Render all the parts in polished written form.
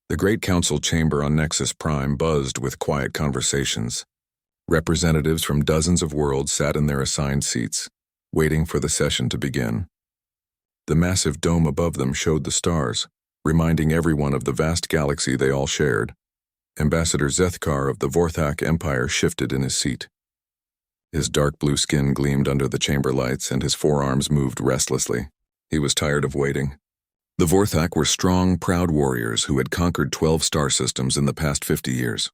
The Great Council chamber on Nexus Prime buzzed with quiet conversations. Representatives from dozens of worlds sat in their assigned seats, waiting for the session to begin. The massive dome above them showed the stars, reminding everyone of the vast galaxy they all shared. Ambassador Zethkar of the Vorthak Empire shifted in his seat. His dark blue skin gleamed under the chamber lights and his forearms moved restlessly. He was tired of waiting. The Vorthak were strong, proud warriors who had conquered 12 star systems in the past 50 years.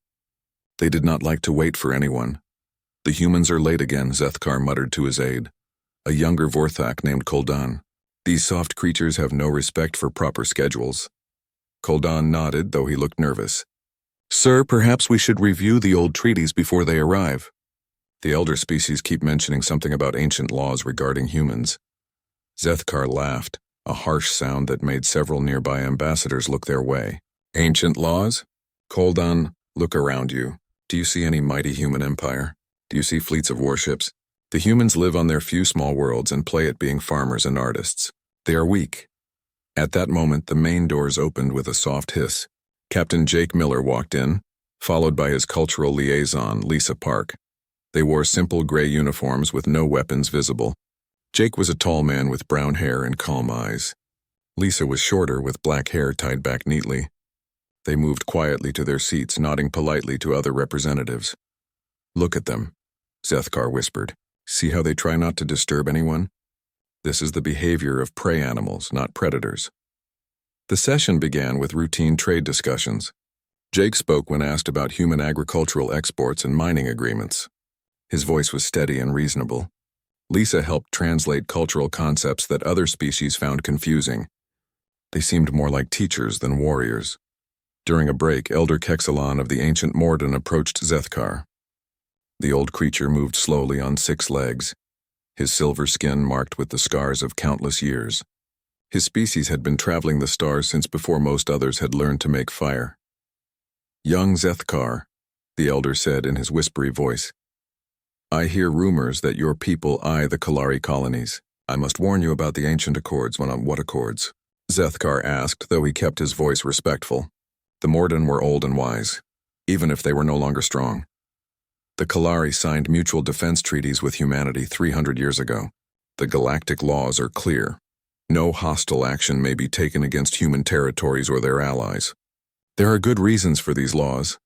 They did not like to wait for anyone. The humans are late again, Zethkar muttered to his aide, a younger Vorthak named Koldan. These soft creatures have no respect for proper schedules. Koldan nodded, though he looked nervous. Sir, perhaps we should review the old treaties before they arrive. The elder species keep mentioning something about ancient laws regarding humans. Zethkar laughed, a harsh sound that made several nearby ambassadors look their way. Ancient laws? Koldan, look around you. Do you see any mighty human empire? Do you see fleets of warships? The humans live on their few small worlds and play at being farmers and artists. They are weak. At that moment, the main doors opened with a soft hiss. Captain Jake Miller walked in, followed by his cultural liaison, Lisa Park. They wore simple gray uniforms with no weapons visible. Jake was a tall man with brown hair and calm eyes. Lisa was shorter with black hair tied back neatly. They moved quietly to their seats, nodding politely to other representatives. Look at them, Zethkar whispered. See how they try not to disturb anyone? This is the behavior of prey animals, not predators. The session began with routine trade discussions. Jake spoke when asked about human agricultural exports and mining agreements. His voice was steady and reasonable. Lisa helped translate cultural concepts that other species found confusing. They seemed more like teachers than warriors. During a break, Elder Kexalon of the ancient Morden approached Zethkar. The old creature moved slowly on 6 legs, his silver skin marked with the scars of countless years. His species had been traveling the stars since before most others had learned to make fire. Young Zethkar, the elder said in his whispery voice, I hear rumors that your people eye the Kalari colonies. I must warn you about the ancient accords. What accords? Zethkar asked, though he kept his voice respectful. The Morden were old and wise, even if they were no longer strong. The Kalari signed mutual defense treaties with humanity 300 years ago. The galactic laws are clear. No hostile action may be taken against human territories or their allies. There are good reasons for these laws.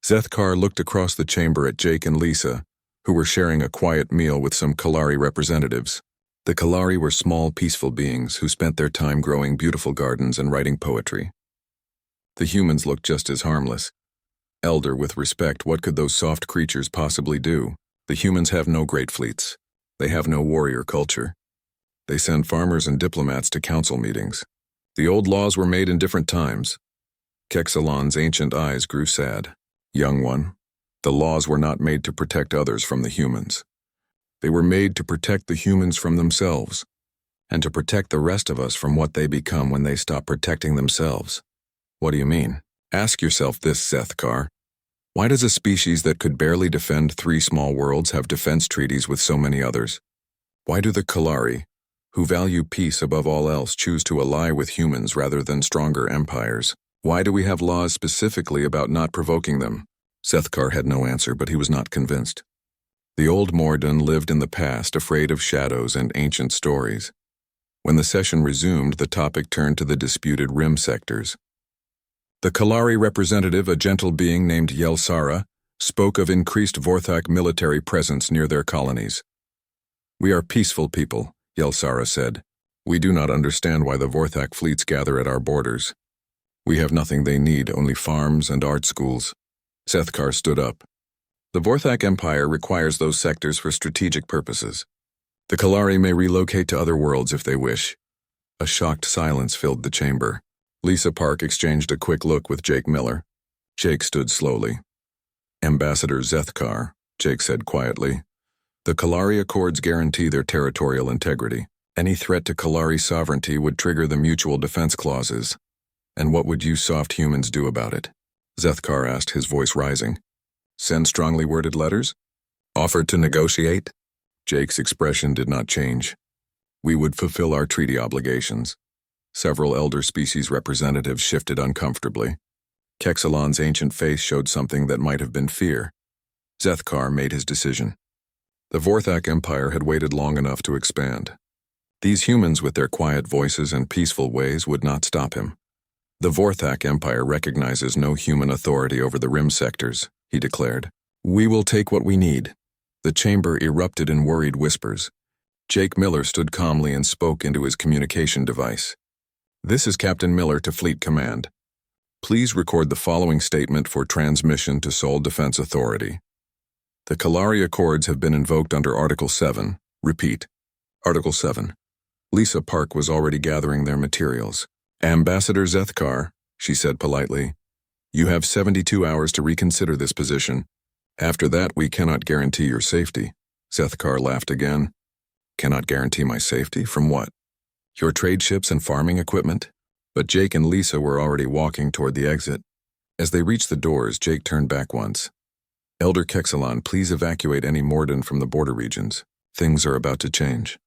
Zethkar looked across the chamber at Jake and Lisa, who were sharing a quiet meal with some Kalari representatives. The Kalari were small, peaceful beings who spent their time growing beautiful gardens and writing poetry. The humans looked just as harmless. Elder, with respect, what could those soft creatures possibly do? The humans have no great fleets. They have no warrior culture. They send farmers and diplomats to council meetings. The old laws were made in different times. Kexalon's ancient eyes grew sad. Young one, the laws were not made to protect others from the humans. They were made to protect the humans from themselves, and to protect the rest of us from what they become when they stop protecting themselves. What do you mean? Ask yourself this, Zethkar. Why does a species that could barely defend 3 small worlds have defense treaties with so many others? Why do the Kalari, who value peace above all else, choose to ally with humans rather than stronger empires? Why do we have laws specifically about not provoking them? Zethkar had no answer, but he was not convinced. The old Morden lived in the past, afraid of shadows and ancient stories. When the session resumed, the topic turned to the disputed rim sectors. The Kalari representative, a gentle being named Yelsara, spoke of increased Vorthak military presence near their colonies. We are peaceful people, Yelsara said. We do not understand why the Vorthak fleets gather at our borders. We have nothing they need, only farms and art schools. Zethkar stood up. The Vorthak Empire requires those sectors for strategic purposes. The Kalari may relocate to other worlds if they wish. A shocked silence filled the chamber. Lisa Park exchanged a quick look with Jake Miller. Jake stood slowly. Ambassador Zethkar, Jake said quietly. The Kalari Accords guarantee their territorial integrity. Any threat to Kalari sovereignty would trigger the mutual defense clauses. And what would you soft humans do about it? Zethkar asked, his voice rising. Send strongly worded letters? Offer to negotiate? Jake's expression did not change. We would fulfill our treaty obligations. Several elder species representatives shifted uncomfortably. Kexalon's ancient face showed something that might have been fear. Zethkar made his decision. The Vorthak Empire had waited long enough to expand. These humans with their quiet voices and peaceful ways would not stop him. The Vorthak Empire recognizes no human authority over the rim sectors, he declared. We will take what we need. The chamber erupted in worried whispers. Jake Miller stood calmly and spoke into his communication device. This is Captain Miller to Fleet Command. Please record the following statement for transmission to Seoul Defense Authority. The Kalari Accords have been invoked under Article 7. Repeat. Article 7. Lisa Park was already gathering their materials. Ambassador Zethkar, she said politely, you have 72 hours to reconsider this position. After that, we cannot guarantee your safety. Zethkar laughed again. Cannot guarantee my safety? From what? Your trade ships and farming equipment? But Jake and Lisa were already walking toward the exit. As they reached the doors, Jake turned back once. Elder Kexalon, please evacuate any Morden from the border regions. Things are about to change.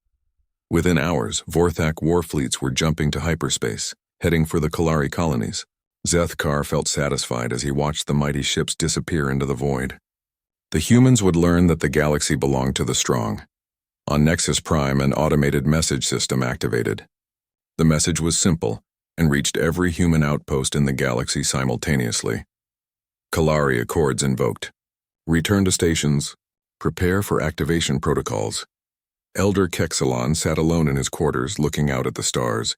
Within hours, Vorthak war fleets were jumping to hyperspace, heading for the Kalari colonies. Zethkar felt satisfied as he watched the mighty ships disappear into the void. The humans would learn that the galaxy belonged to the strong. On Nexus Prime, an automated message system activated. The message was simple and reached every human outpost in the galaxy simultaneously. Kalari Accords invoked. Return to stations. Prepare for activation protocols. Elder Kexalon sat alone in his quarters looking out at the stars.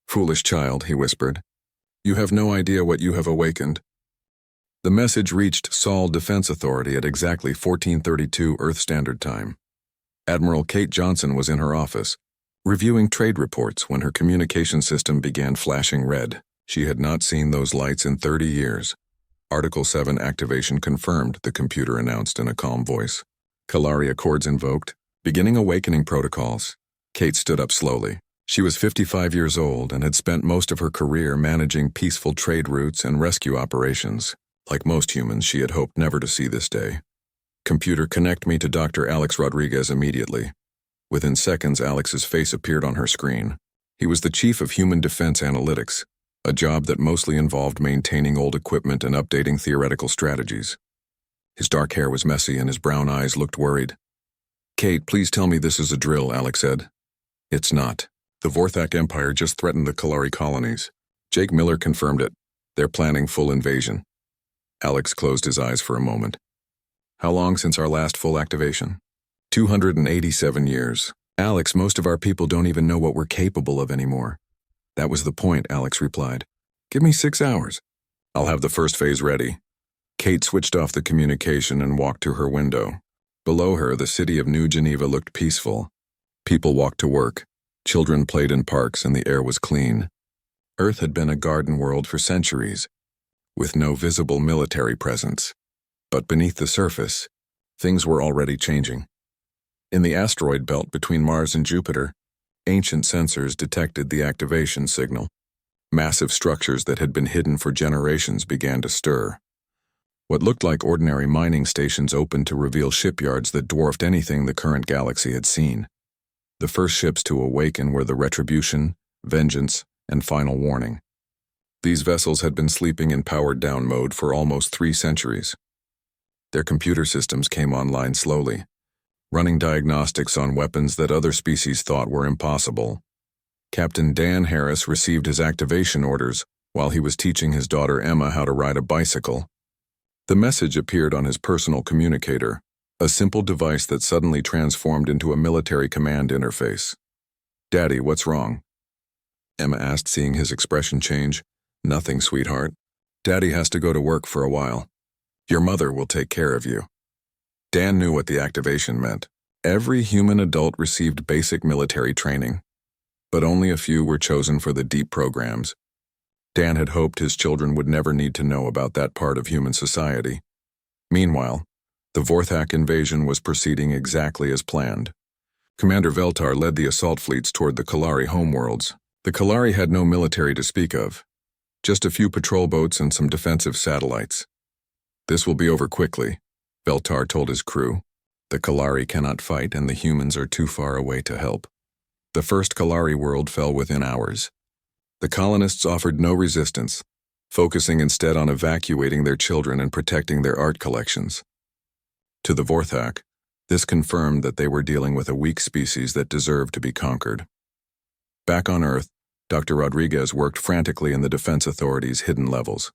Foolish child, he whispered. You have no idea what you have awakened. The message reached Seoul Defense Authority at exactly 1432 Earth Standard Time. Admiral Kate Johnson was in her office, reviewing trade reports when her communication system began flashing red. She had not seen those lights in 30 years. Article 7 activation confirmed, the computer announced in a calm voice. Kalari Accords invoked, beginning awakening protocols. Kate stood up slowly. She was 55 years old and had spent most of her career managing peaceful trade routes and rescue operations. Like most humans, she had hoped never to see this day. Computer, connect me to Dr. Alex Rodriguez immediately. Within seconds, Alex's face appeared on her screen. He was the chief of Human Defense Analytics, a job that mostly involved maintaining old equipment and updating theoretical strategies. His dark hair was messy and his brown eyes looked worried. Kate, please tell me this is a drill, Alex said. It's not. The Vorthak Empire just threatened the Kalari colonies. Jake Miller confirmed it. They're planning full invasion. Alex closed his eyes for a moment. How long since our last full activation? 287 years. Alex, most of our people don't even know what we're capable of anymore. That was the point, Alex replied. Give me 6 hours. I'll have the first phase ready. Kate switched off the communication and walked to her window. Below her, the city of New Geneva looked peaceful. People walked to work. Children played in parks and the air was clean. Earth had been a garden world for centuries, with no visible military presence. But beneath the surface, things were already changing. In the asteroid belt between Mars and Jupiter, ancient sensors detected the activation signal. Massive structures that had been hidden for generations began to stir. What looked like ordinary mining stations opened to reveal shipyards that dwarfed anything the current galaxy had seen. The first ships to awaken were the Retribution, Vengeance, and Final Warning. These vessels had been sleeping in powered-down mode for almost 3 centuries. Their computer systems came online slowly, running diagnostics on weapons that other species thought were impossible. Captain Dan Harris received his activation orders while he was teaching his daughter Emma how to ride a bicycle. The message appeared on his personal communicator, a simple device that suddenly transformed into a military command interface. Daddy, what's wrong? Emma asked, seeing his expression change. Nothing, sweetheart. Daddy has to go to work for a while. Your mother will take care of you. Dan knew what the activation meant. Every human adult received basic military training, but only a few were chosen for the deep programs. Dan had hoped his children would never need to know about that part of human society. Meanwhile, the Vorthak invasion was proceeding exactly as planned. Commander Veltar led the assault fleets toward the Kalari homeworlds. The Kalari had no military to speak of, just a few patrol boats and some defensive satellites. This will be over quickly, Veltar told his crew. The Kalari cannot fight and the humans are too far away to help. The first Kalari world fell within hours. The colonists offered no resistance. focusing instead on evacuating their children and protecting their art collections. To the Vorthak, this confirmed that they were dealing with a weak species that deserved to be conquered. Back on Earth, Dr. Rodriguez worked frantically in the Defense Authority's hidden levels.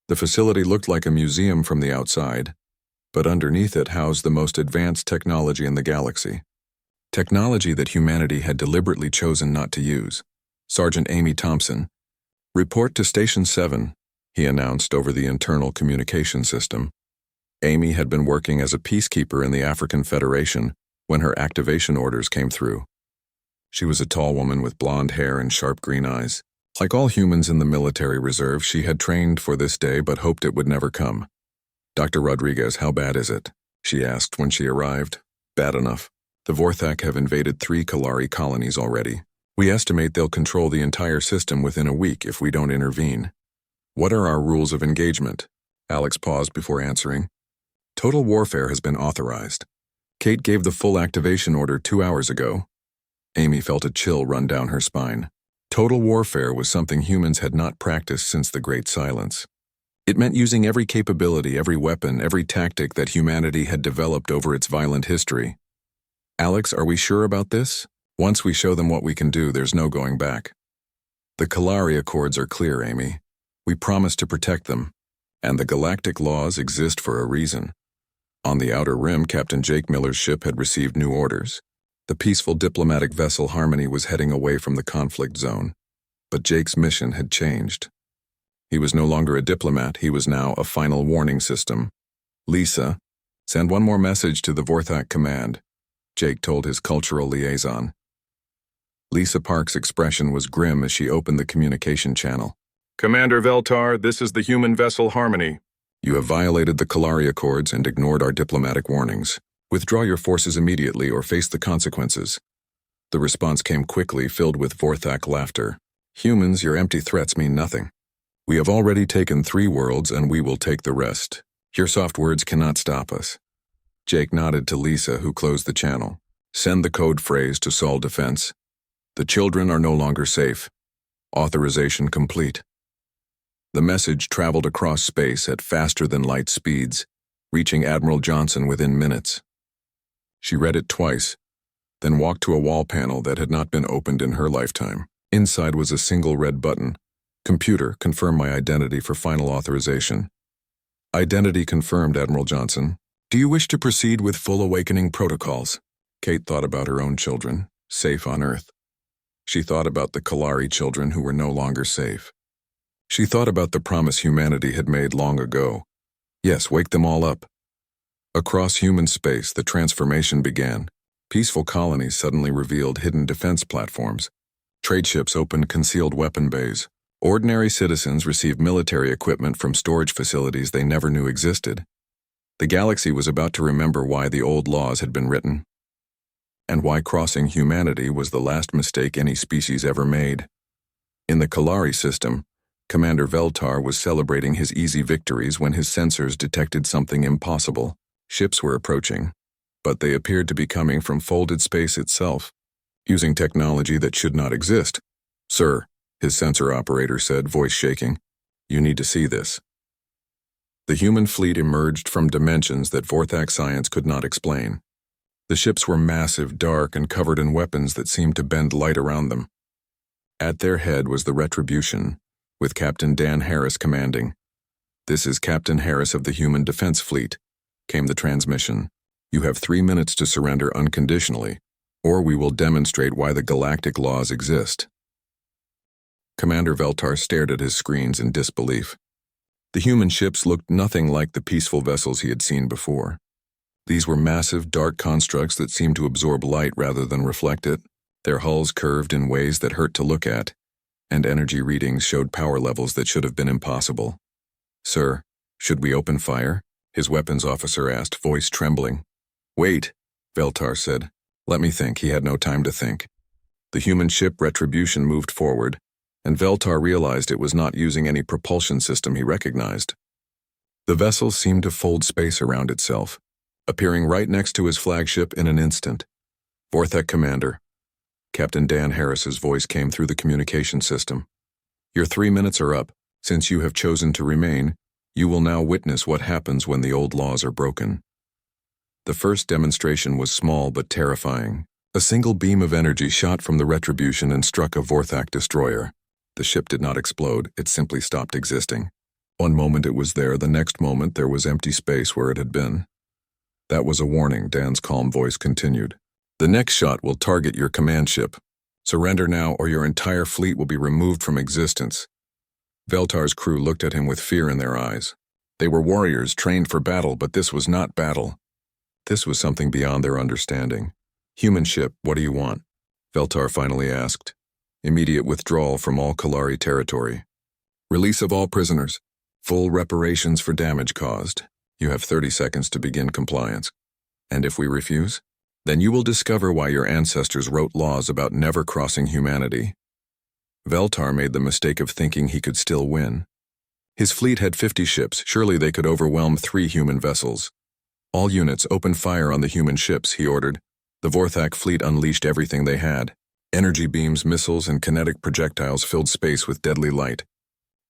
The facility looked like a museum from the outside, but underneath it housed the most advanced technology in the galaxy. Technology that humanity had deliberately chosen not to use. Sergeant Amy Thompson. "Report to Station 7, he announced over the internal communication system. Amy had been working as a peacekeeper in the African Federation when her activation orders came through. She was a tall woman with blonde hair and sharp green eyes. Like all humans in the military reserve, she had trained for this day but hoped it would never come. "Dr. Rodriguez, how bad is it?" she asked when she arrived. "Bad enough. The Vorthak have invaded 3 Kalari colonies already. We estimate they'll control the entire system within a week if we don't intervene." "What are our rules of engagement?" Alex paused before answering. "Total warfare has been authorized. Kate gave the full activation order 2 hours ago." Amy felt a chill run down her spine. Total warfare was something humans had not practiced since the Great Silence. It meant using every capability, every weapon, every tactic that humanity had developed over its violent history. "Alex, are we sure about this? Once we show them what we can do, there's no going back." "The Kalari Accords are clear, Amy. We promise to protect them, and the galactic laws exist for a reason." On the Outer Rim, Captain Jake Miller's ship had received new orders. The peaceful diplomatic vessel Harmony was heading away from the conflict zone, but Jake's mission had changed. He was no longer a diplomat, he was now a final warning system. "Lisa, send one more message to the Vorthak command," Jake told his cultural liaison. Lisa Park's expression was grim as she opened the communication channel. "Commander Veltar, this is the human vessel Harmony. You have violated the Kalari Accords and ignored our diplomatic warnings. Withdraw your forces immediately or face the consequences." The response came quickly, filled with Vorthak laughter. "Humans, your empty threats mean nothing. We have already taken 3 worlds and we will take the rest. Your soft words cannot stop us." Jake nodded to Lisa, who closed the channel. "Send the code phrase to Sol Defense. The children are no longer safe. Authorization complete." The message traveled across space at faster-than-light speeds, reaching Admiral Johnson within minutes. She read it twice, then walked to a wall panel that had not been opened in her lifetime. Inside was a single red button. "Computer, confirm my identity for final authorization." "Identity confirmed, Admiral Johnson. Do you wish to proceed with full awakening protocols?" Kate thought about her own children, safe on Earth. She thought about the Kalari children who were no longer safe. She thought about the promise humanity had made long ago. Yes, wake them all up. Across human space, the transformation began. Peaceful colonies suddenly revealed hidden defense platforms. Trade ships opened concealed weapon bays. Ordinary citizens received military equipment from storage facilities they never knew existed. The galaxy was about to remember why the old laws had been written, and why crossing humanity was the last mistake any species ever made. In the Kalari system, Commander Veltar was celebrating his easy victories when his sensors detected something impossible. Ships were approaching, but they appeared to be coming from folded space itself, using technology that should not exist. "Sir," his sensor operator said, voice shaking, "you need to see this." The human fleet emerged from dimensions that Vorthak science could not explain. The ships were massive, dark, and covered in weapons that seemed to bend light around them. At their head was the Retribution, with Captain Dan Harris commanding. "This is Captain Harris of the Human Defense Fleet," came the transmission. "You have 3 minutes to surrender unconditionally, or we will demonstrate why the galactic laws exist." Commander Veltar stared at his screens in disbelief. The human ships looked nothing like the peaceful vessels he had seen before. These were massive, dark constructs that seemed to absorb light rather than reflect it. Their hulls curved in ways that hurt to look at, and energy readings showed power levels that should have been impossible. "Sir, should we open fire?" his weapons officer asked, voice trembling. "Wait," Veltar said. "Let me think." He had no time to think. The human ship Retribution moved forward, and Veltar realized it was not using any propulsion system he recognized. The vessel seemed to fold space around itself, appearing right next to his flagship in an instant. "Vorthak Commander." Captain Dan Harris's voice came through the communication system. "Your 3 minutes are up. Since you have chosen to remain, you will now witness what happens when the old laws are broken. The first demonstration was small but terrifying. A single beam of energy shot from the Retribution and struck a Vorthak destroyer. The ship did not explode, it simply stopped existing. One moment it was there, the next moment there was empty space where it had been. That was a warning, Dan's calm voice continued. The next shot will target your command ship. Surrender now or your entire fleet will be removed from existence. Veltar's crew looked at him with fear in their eyes. They were warriors trained for battle, but this was not battle. This was something beyond their understanding. Human ship, what do you want? Veltar finally asked. Immediate withdrawal from all Kalari territory. Release of all prisoners. Full reparations for damage caused. You have 30 seconds to begin compliance. And if we refuse? Then you will discover why your ancestors wrote laws about never crossing humanity. Veltar made the mistake of thinking he could still win. His fleet had 50 ships, surely they could overwhelm 3 human vessels. All units open fire on the human ships, he ordered. The Vorthak fleet unleashed everything they had. Energy beams, missiles, and kinetic projectiles filled space with deadly light.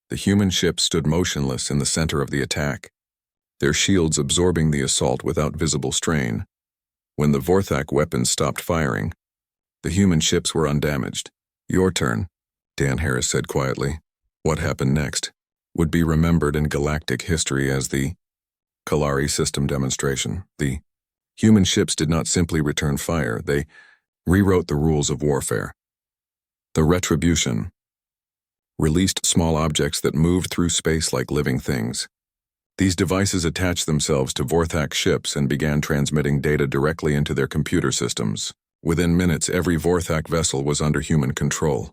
The human ships stood motionless in the center of the attack, their shields absorbing the assault without visible strain. When the Vorthak weapons stopped firing, the human ships were undamaged. Your turn, Dan Harris said quietly. What happened next would be remembered in galactic history as the Kalari system demonstration. The human ships did not simply return fire, they rewrote the rules of warfare. The Retribution released small objects that moved through space like living things. These devices attached themselves to Vorthak ships and began transmitting data directly into their computer systems. Within minutes, every Vorthak vessel was under human control.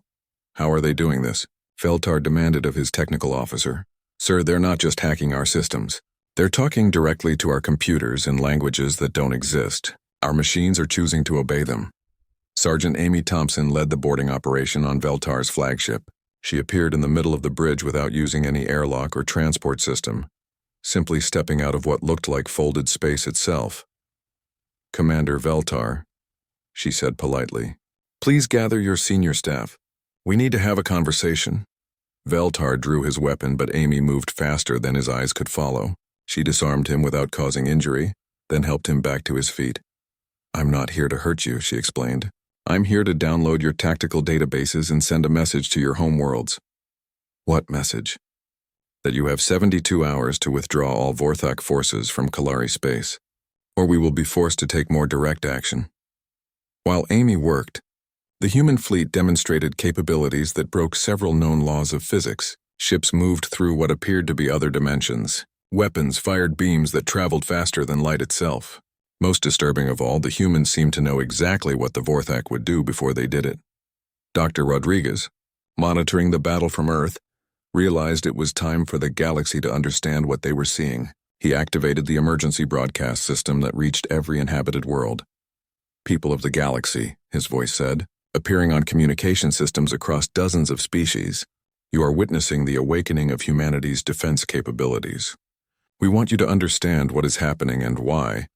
How are they doing this? Veltar demanded of his technical officer. Sir, they're not just hacking our systems. They're talking directly to our computers in languages that don't exist. Our machines are choosing to obey them. Sergeant Amy Thompson led the boarding operation on Veltar's flagship. She appeared in the middle of the bridge without using any airlock or transport system, simply stepping out of what looked like folded space itself. Commander Veltar, she said politely, please gather your senior staff. We need to have a conversation. Veltar drew his weapon, but Amy moved faster than his eyes could follow. She disarmed him without causing injury, then helped him back to his feet. I'm not here to hurt you, she explained. I'm here to download your tactical databases and send a message to your homeworlds. What message? That you have 72 hours to withdraw all Vorthak forces from Kalari space, or we will be forced to take more direct action. While Amy worked, the human fleet demonstrated capabilities that broke several known laws of physics. Ships moved through what appeared to be other dimensions. Weapons fired beams that traveled faster than light itself. Most disturbing of all, the humans seemed to know exactly what the Vorthak would do before they did it. Dr. Rodriguez, monitoring the battle from Earth, realized it was time for the galaxy to understand what they were seeing. He activated the emergency broadcast system that reached every inhabited world. People of the galaxy, his voice said, appearing on communication systems across dozens of species, you are witnessing the awakening of humanity's defense capabilities. We want you to understand what is happening and why.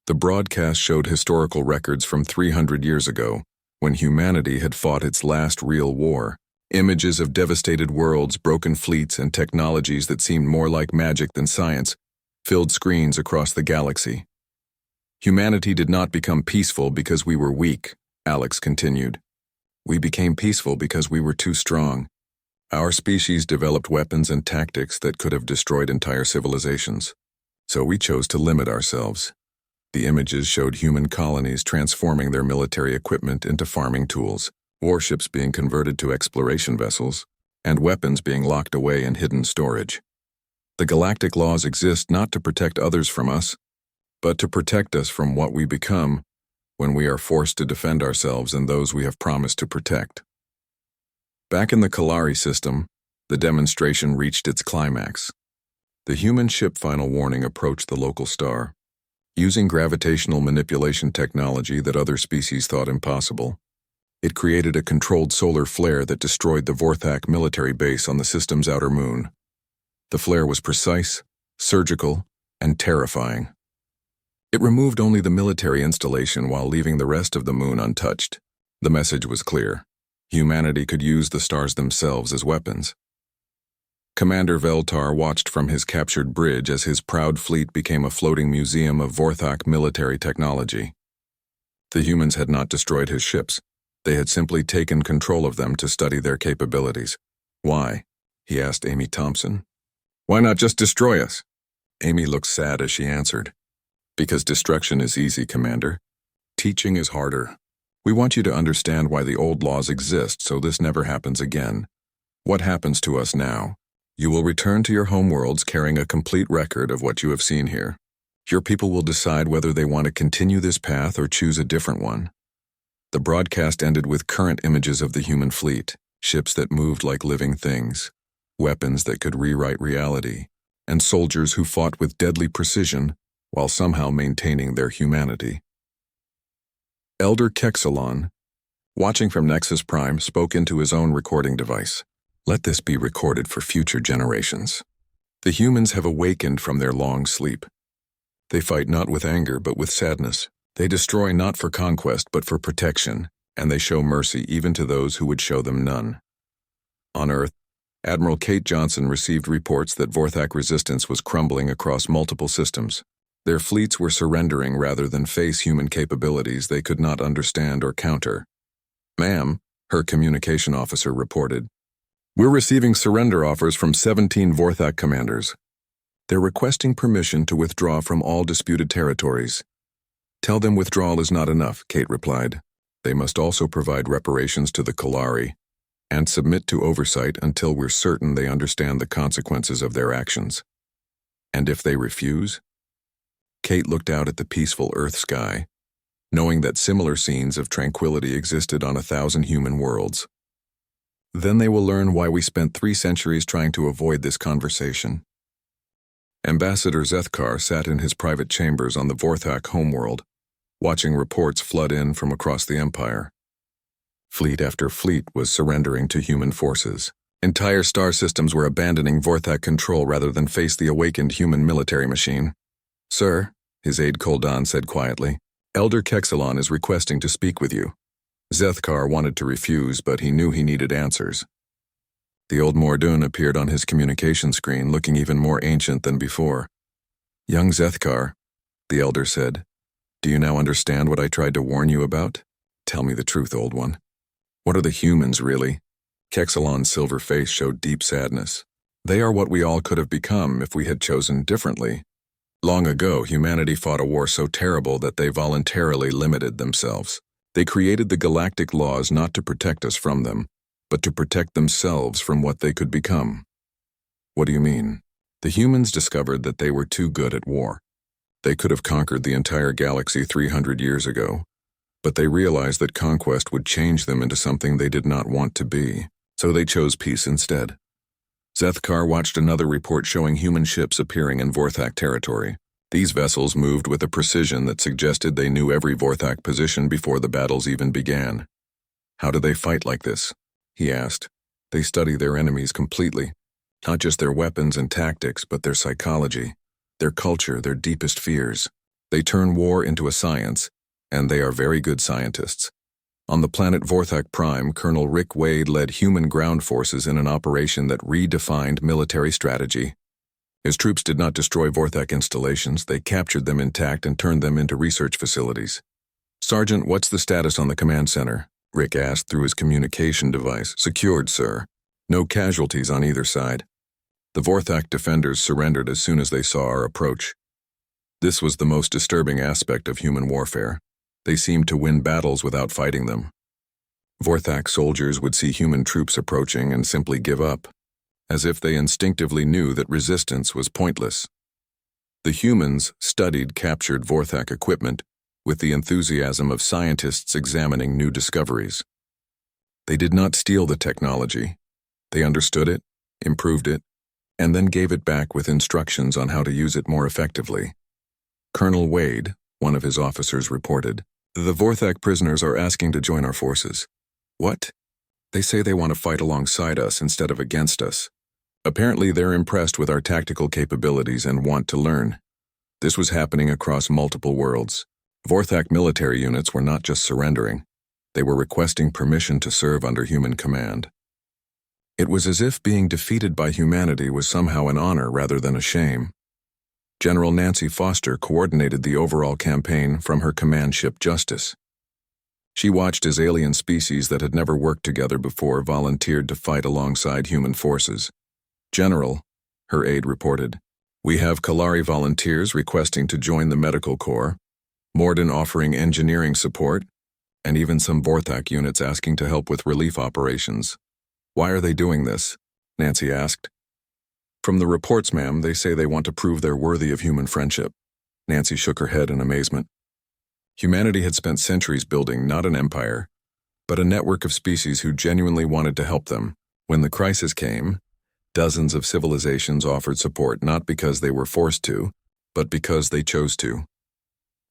The broadcast showed historical records from 300 years ago, when humanity had fought its last real war. Images of devastated worlds, broken fleets, and technologies that seemed more like magic than science filled screens across the galaxy. Humanity did not become peaceful because we were weak, Alex continued. We became peaceful because we were too strong. Our species developed weapons and tactics that could have destroyed entire civilizations. So we chose to limit ourselves. The images showed human colonies transforming their military equipment into farming tools, warships being converted to exploration vessels, and weapons being locked away in hidden storage. The galactic laws exist not to protect others from us, but to protect us from what we become when we are forced to defend ourselves and those we have promised to protect. Back in the Kalari system, the demonstration reached its climax. The human ship final warning approached the local star. Using gravitational manipulation technology that other species thought impossible, it created a controlled solar flare that destroyed the Vorthak military base on the system's outer moon. The flare was precise, surgical, and terrifying. It removed only the military installation while leaving the rest of the moon untouched. The message was clear. Humanity could use the stars themselves as weapons. Commander Veltar watched from his captured bridge as his proud fleet became a floating museum of Vorthak military technology. The humans had not destroyed his ships. They had simply taken control of them to study their capabilities. Why? He asked Amy Thompson. Why not just destroy us? Amy looked sad as she answered. Because destruction is easy, Commander. Teaching is harder. We want you to understand why the old laws exist so this never happens again. What happens to us now? You will return to your homeworlds carrying a complete record of what you have seen here. Your people will decide whether they want to continue this path or choose a different one. The broadcast ended with current images of the human fleet, ships that moved like living things, weapons that could rewrite reality, and soldiers who fought with deadly precision while somehow maintaining their humanity. Elder Kexalon, watching from Nexus Prime, spoke into his own recording device. Let this be recorded for future generations. The humans have awakened from their long sleep. They fight not with anger but with sadness. They destroy not for conquest but for protection, and they show mercy even to those who would show them none. On Earth, Admiral Kate Johnson received reports that Vorthak resistance was crumbling across multiple systems. Their fleets were surrendering rather than face human capabilities they could not understand or counter. Ma'am, her communication officer reported, we're receiving surrender offers from 17 Vorthak commanders. They're requesting permission to withdraw from all disputed territories. Tell them withdrawal is not enough, Kate replied. They must also provide reparations to the Kalari and submit to oversight until we're certain they understand the consequences of their actions. And if they refuse? Kate looked out at the peaceful Earth sky, knowing that similar scenes of tranquility existed on 1,000 human worlds. Then they will learn why we spent 3 centuries trying to avoid this conversation. Ambassador Zethkar sat in his private chambers on the Vorthak homeworld, watching reports flood in from across the Empire. Fleet after fleet was surrendering to human forces. Entire star systems were abandoning Vorthak control rather than face the awakened human military machine. Sir, his aide Koldan said quietly, Elder Kexalon is requesting to speak with you. Zethkar wanted to refuse, but he knew he needed answers. The old Mordun appeared on his communication screen, looking even more ancient than before. Young Zethkar, the elder said, do you now understand what I tried to warn you about? Tell me the truth, old one. What are the humans, really? Kexalon's silver face showed deep sadness. They are what we all could have become if we had chosen differently. Long ago, humanity fought a war so terrible that they voluntarily limited themselves. They created the galactic laws not to protect us from them, but to protect themselves from what they could become. What do you mean? The humans discovered that they were too good at war. They could have conquered the entire galaxy 300 years ago, but they realized that conquest would change them into something they did not want to be, so they chose peace instead. Zethkar watched another report showing human ships appearing in Vorthak territory. These vessels moved with a precision that suggested they knew every Vorthak position before the battles even began. How do they fight like this? He asked. They study their enemies completely, not just their weapons and tactics, but their psychology, their culture, their deepest fears. They turn war into a science, and they are very good scientists. On the planet Vorthak Prime, Colonel Rick Wade led human ground forces in an operation that redefined military strategy. His troops did not destroy Vorthak installations, they captured them intact and turned them into research facilities. Sergeant, what's the status on the command center? Rick asked through his communication device. Secured, sir. No casualties on either side. The Vorthak defenders surrendered as soon as they saw our approach. This was the most disturbing aspect of human warfare. They seemed to win battles without fighting them. Vorthak soldiers would see human troops approaching and simply give up, as if they instinctively knew that resistance was pointless. The humans studied captured Vorthak equipment with the enthusiasm of scientists examining new discoveries. They did not steal the technology. They understood it, improved it, and then gave it back with instructions on how to use it more effectively. Colonel Wade, one of his officers, reported, the Vorthak prisoners are asking to join our forces. What? They say they want to fight alongside us instead of against us. Apparently they're impressed with our tactical capabilities and want to learn. This was happening across multiple worlds. Vorthak military units were not just surrendering. They were requesting permission to serve under human command. It was as if being defeated by humanity was somehow an honor rather than a shame. General Nancy Foster coordinated the overall campaign from her command ship Justice. She watched as alien species that had never worked together before volunteered to fight alongside human forces. "General," her aide reported, "we have Kalari volunteers requesting to join the medical corps, Morden offering engineering support, and even some Vorthak units asking to help with relief operations." "Why are they doing this?" Nancy asked. "From the reports, ma'am, they say they want to prove they're worthy of human friendship." Nancy shook her head in amazement. Humanity had spent centuries building not an empire, but a network of species who genuinely wanted to help them. When the crisis came, dozens of civilizations offered support not because they were forced to, but because they chose to.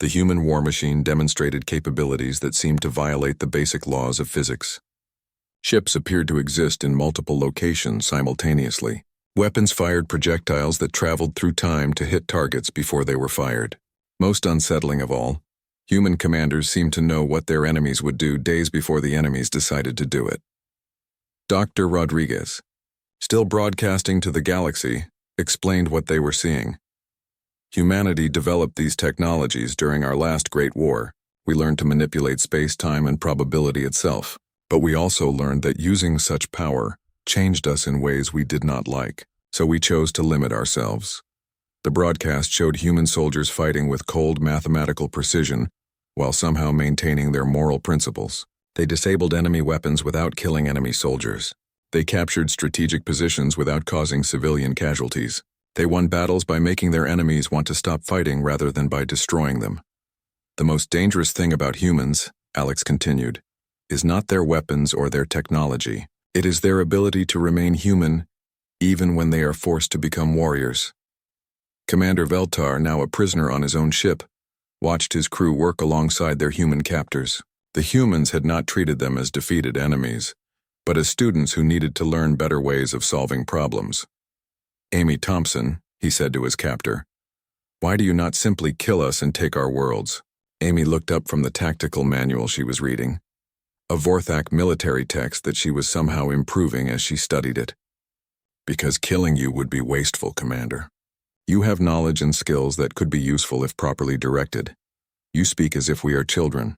The human war machine demonstrated capabilities that seemed to violate the basic laws of physics. Ships appeared to exist in multiple locations simultaneously. Weapons fired projectiles that traveled through time to hit targets before they were fired. Most unsettling of all, human commanders seemed to know what their enemies would do days before the enemies decided to do it. Dr. Rodriguez, still broadcasting to the galaxy, explained what they were seeing. "Humanity developed these technologies during our last Great War. We learned to manipulate space-time and probability itself, but we also learned that using such power changed us in ways we did not like, so we chose to limit ourselves." The broadcast showed human soldiers fighting with cold mathematical precision while somehow maintaining their moral principles. They disabled enemy weapons without killing enemy soldiers. They captured strategic positions without causing civilian casualties. They won battles by making their enemies want to stop fighting rather than by destroying them. "The most dangerous thing about humans," Alex continued, "is not their weapons or their technology. It is their ability to remain human even when they are forced to become warriors." Commander Veltar, now a prisoner on his own ship, watched his crew work alongside their human captors. The humans had not treated them as defeated enemies, but as students who needed to learn better ways of solving problems. "Amy Thompson," he said to his captor, "why do you not simply kill us and take our worlds?" Amy looked up from the tactical manual she was reading, a Vorthak military text that she was somehow improving as she studied it. "Because killing you would be wasteful, Commander. You have knowledge and skills that could be useful if properly directed. You speak as if we are children.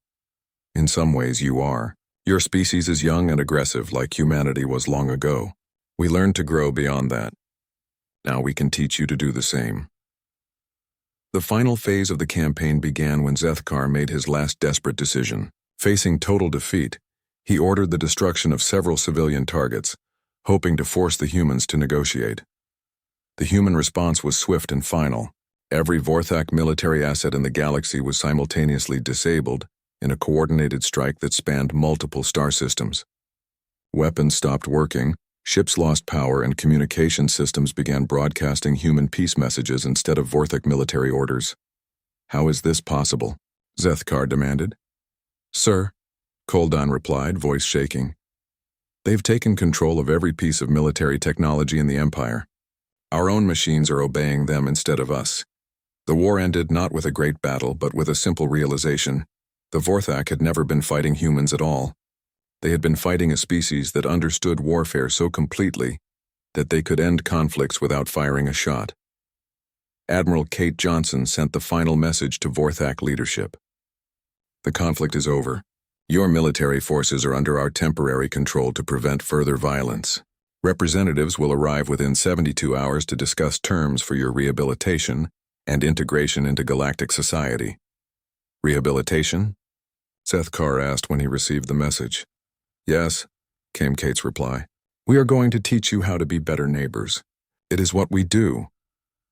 In some ways you are. Your species is young and aggressive like humanity was long ago. We learned to grow beyond that. Now we can teach you to do the same." The final phase of the campaign began when Zethkar made his last desperate decision. Facing total defeat, he ordered the destruction of several civilian targets, hoping to force the humans to negotiate. The human response was swift and final. Every Vorthak military asset in the galaxy was simultaneously disabled in a coordinated strike that spanned multiple star systems. Weapons stopped working, ships lost power, and communication systems began broadcasting human peace messages instead of Vorthak military orders. "How is this possible?" Zethkar demanded. "Sir," Koldan replied, voice shaking, "they've taken control of every piece of military technology in the Empire. Our own machines are obeying them instead of us." The war ended not with a great battle, but with a simple realization. The Vorthak had never been fighting humans at all. They had been fighting a species that understood warfare so completely that they could end conflicts without firing a shot. Admiral Kate Johnson sent the final message to Vorthak leadership. "The conflict is over. Your military forces are under our temporary control to prevent further violence. Representatives will arrive within 72 hours to discuss terms for your rehabilitation and integration into galactic society." "Rehabilitation?" Zethkar asked when he received the message. "Yes," came Kate's reply. "We are going to teach you how to be better neighbors. It is what we do."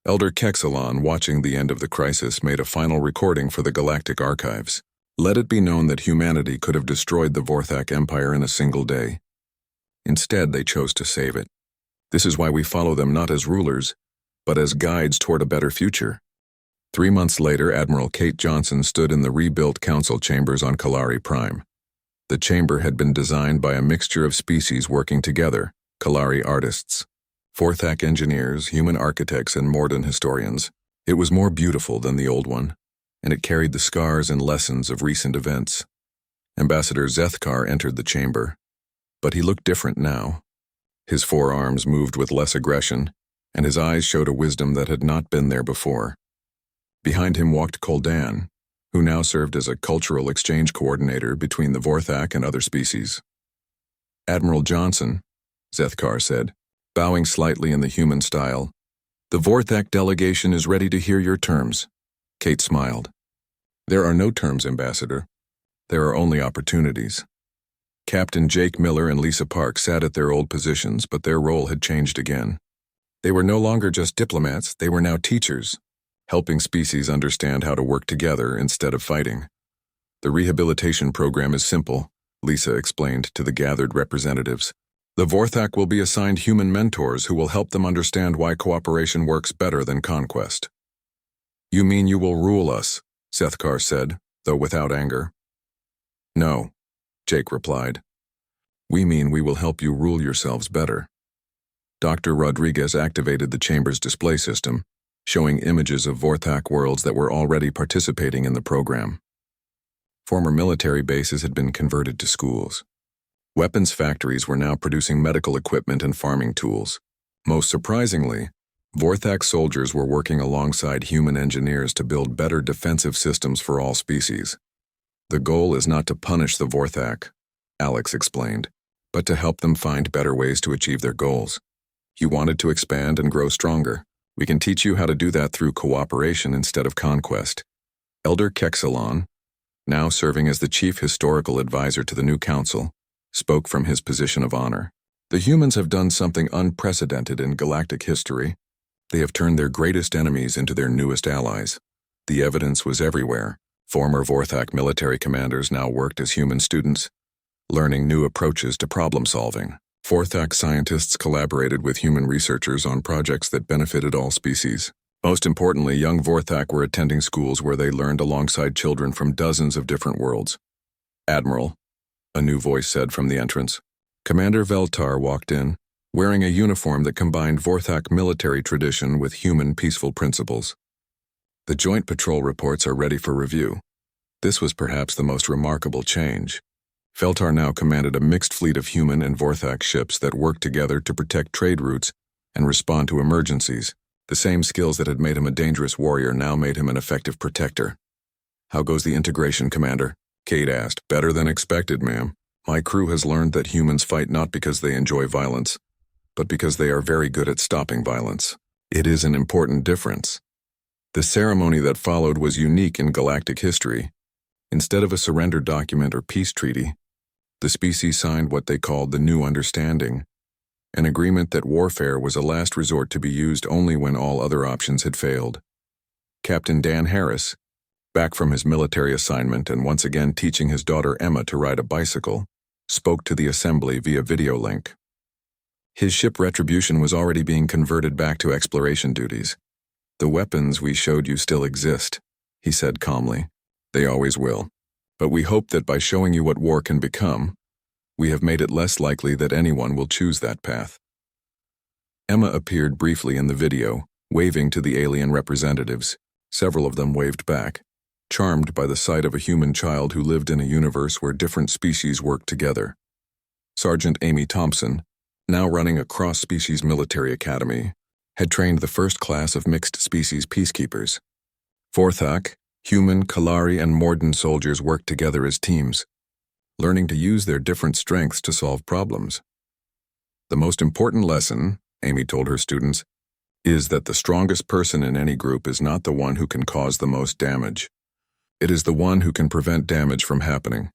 Elder Kexalon, watching the end of the crisis, made a final recording for the Galactic Archives. "Let it be known that humanity could have destroyed the Vorthak Empire in a single day. Instead, they chose to save it. This is why we follow them not as rulers, but as guides toward a better future." 3 months later, Admiral Kate Johnson stood in the rebuilt council chambers on Kalari Prime. The chamber had been designed by a mixture of species working together, Kalari artists, Vorthak engineers, human architects, and Morden historians. It was more beautiful than the old one, and it carried the scars and lessons of recent events. Ambassador Zethkar entered the chamber, but he looked different now. His forearms moved with less aggression, and his eyes showed a wisdom that had not been there before. Behind him walked Koldan, who now served as a cultural exchange coordinator between the Vorthak and other species. "Admiral Johnson," Zethkar said, bowing slightly in the human style, "the Vorthak delegation is ready to hear your terms." Kate smiled. "There are no terms, Ambassador. There are only opportunities." Captain Jake Miller and Lisa Park sat at their old positions, but their role had changed again. They were no longer just diplomats, they were now teachers, helping species understand how to work together instead of fighting. "The rehabilitation program is simple," Lisa explained to the gathered representatives. "The Vorthak will be assigned human mentors who will help them understand why cooperation works better than conquest." "You mean you will rule us?" Zethkar said, though without anger. "No," Jake replied. "We mean we will help you rule yourselves better." Dr. Rodriguez activated the chamber's display system, showing images of Vorthak worlds that were already participating in the program. Former military bases had been converted to schools. Weapons factories were now producing medical equipment and farming tools. Most surprisingly, Vorthak soldiers were working alongside human engineers to build better defensive systems for all species. "The goal is not to punish the Vorthak," Alex explained, "but to help them find better ways to achieve their goals. You wanted to expand and grow stronger. We can teach you how to do that through cooperation instead of conquest." Elder Kexalon, now serving as the chief historical advisor to the new council, spoke from his position of honor. "The humans have done something unprecedented in galactic history. They have turned their greatest enemies into their newest allies. The evidence was everywhere. Former Vorthak military commanders now worked as human students, learning new approaches to problem solving. Vorthak scientists collaborated with human researchers on projects that benefited all species. Most importantly, young Vorthak were attending schools where they learned alongside children from dozens of different worlds. "Admiral," a new voice said from the entrance. Commander Veltar walked in, wearing a uniform that combined Vorthak military tradition with human peaceful principles. "The joint patrol reports are ready for review." This was perhaps the most remarkable change. Veltar now commanded a mixed fleet of human and Vorthak ships that worked together to protect trade routes and respond to emergencies. The same skills that had made him a dangerous warrior now made him an effective protector. "How goes the integration, Commander?" Kate asked. "Better than expected, ma'am. My crew has learned that humans fight not because they enjoy violence, but because they are very good at stopping violence. It is an important difference." The ceremony that followed was unique in galactic history. Instead of a surrender document or peace treaty, the species signed what they called the New Understanding, an agreement that warfare was a last resort to be used only when all other options had failed. Captain Dan Harris, back from his military assignment and once again teaching his daughter Emma to ride a bicycle, spoke to the assembly via video link. His ship Retribution was already being converted back to exploration duties. "The weapons we showed you still exist," he said calmly. "They always will. But we hope that by showing you what war can become, we have made it less likely that anyone will choose that path." Emma appeared briefly in the video, waving to the alien representatives. Several of them waved back, charmed by the sight of a human child who lived in a universe where different species worked together. Sergeant Amy Thompson, now running a cross-species military academy, had trained the first class of mixed-species peacekeepers. Vorthak, human, Kalari, and Morden soldiers worked together as teams, learning to use their different strengths to solve problems. "The most important lesson," Amy told her students, "is that the strongest person in any group is not the one who can cause the most damage. It is the one who can prevent damage from happening."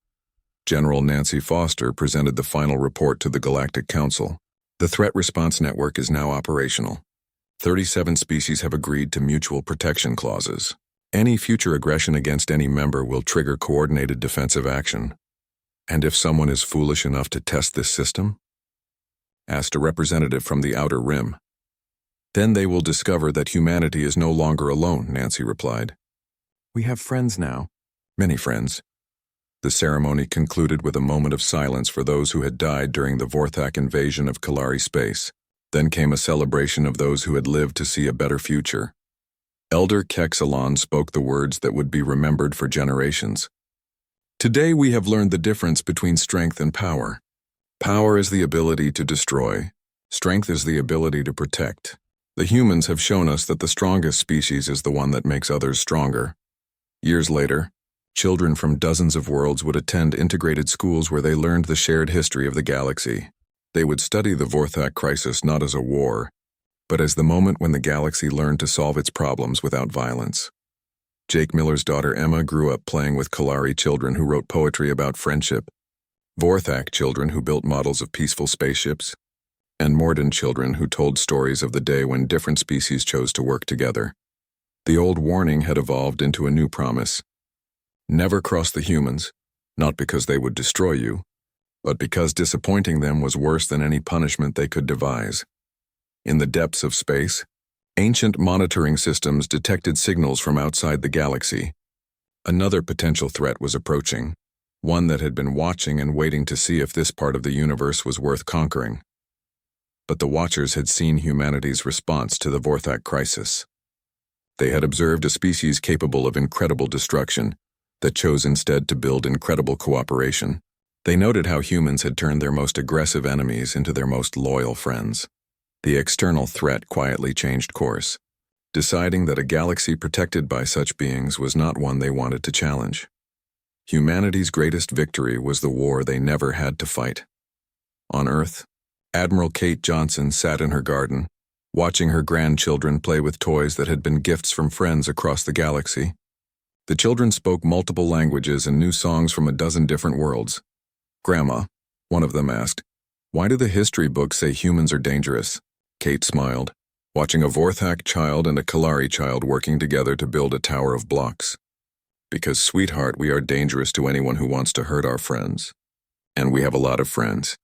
General Nancy Foster presented the final report to the Galactic Council. "The Threat Response Network is now operational. 37 species have agreed to mutual protection clauses. Any future aggression against any member will trigger coordinated defensive action." "And if someone is foolish enough to test this system?" asked a representative from the Outer Rim. "Then they will discover that humanity is no longer alone," Nancy replied. "We have friends now. Many friends." The ceremony concluded with a moment of silence for those who had died during the Vorthak invasion of Kalari space. Then came a celebration of those who had lived to see a better future. Elder Kexalon spoke the words that would be remembered for generations. "Today we have learned the difference between strength and power. Power is the ability to destroy. Strength is the ability to protect. The humans have shown us that the strongest species is the one that makes others stronger. Years later, children from dozens of worlds would attend integrated schools where they learned the shared history of the galaxy. They would study the Vorthak crisis not as a war, but as the moment when the galaxy learned to solve its problems without violence. Jake Miller's daughter Emma grew up playing with Kalari children who wrote poetry about friendship, Vorthak children who built models of peaceful spaceships, and Morden children who told stories of the day when different species chose to work together. The old warning had evolved into a new promise. Never cross the humans, not because they would destroy you, but because disappointing them was worse than any punishment they could devise. In the depths of space, ancient monitoring systems detected signals from outside the galaxy. Another potential threat was approaching, one that had been watching and waiting to see if this part of the universe was worth conquering. But the Watchers had seen humanity's response to the Vorthak crisis. They had observed a species capable of incredible destruction that chose instead to build incredible cooperation. They noted how humans had turned their most aggressive enemies into their most loyal friends. The external threat quietly changed course, deciding that a galaxy protected by such beings was not one they wanted to challenge. Humanity's greatest victory was the war they never had to fight. On Earth, Admiral Kate Johnson sat in her garden, watching her grandchildren play with toys that had been gifts from friends across the galaxy. The children spoke multiple languages and knew songs from a dozen different worlds. "Grandma," one of them asked, "why do the history books say humans are dangerous?" Kate smiled, watching a Vorthak child and a Kalari child working together to build a tower of blocks. "Because, sweetheart, we are dangerous to anyone who wants to hurt our friends. And we have a lot of friends."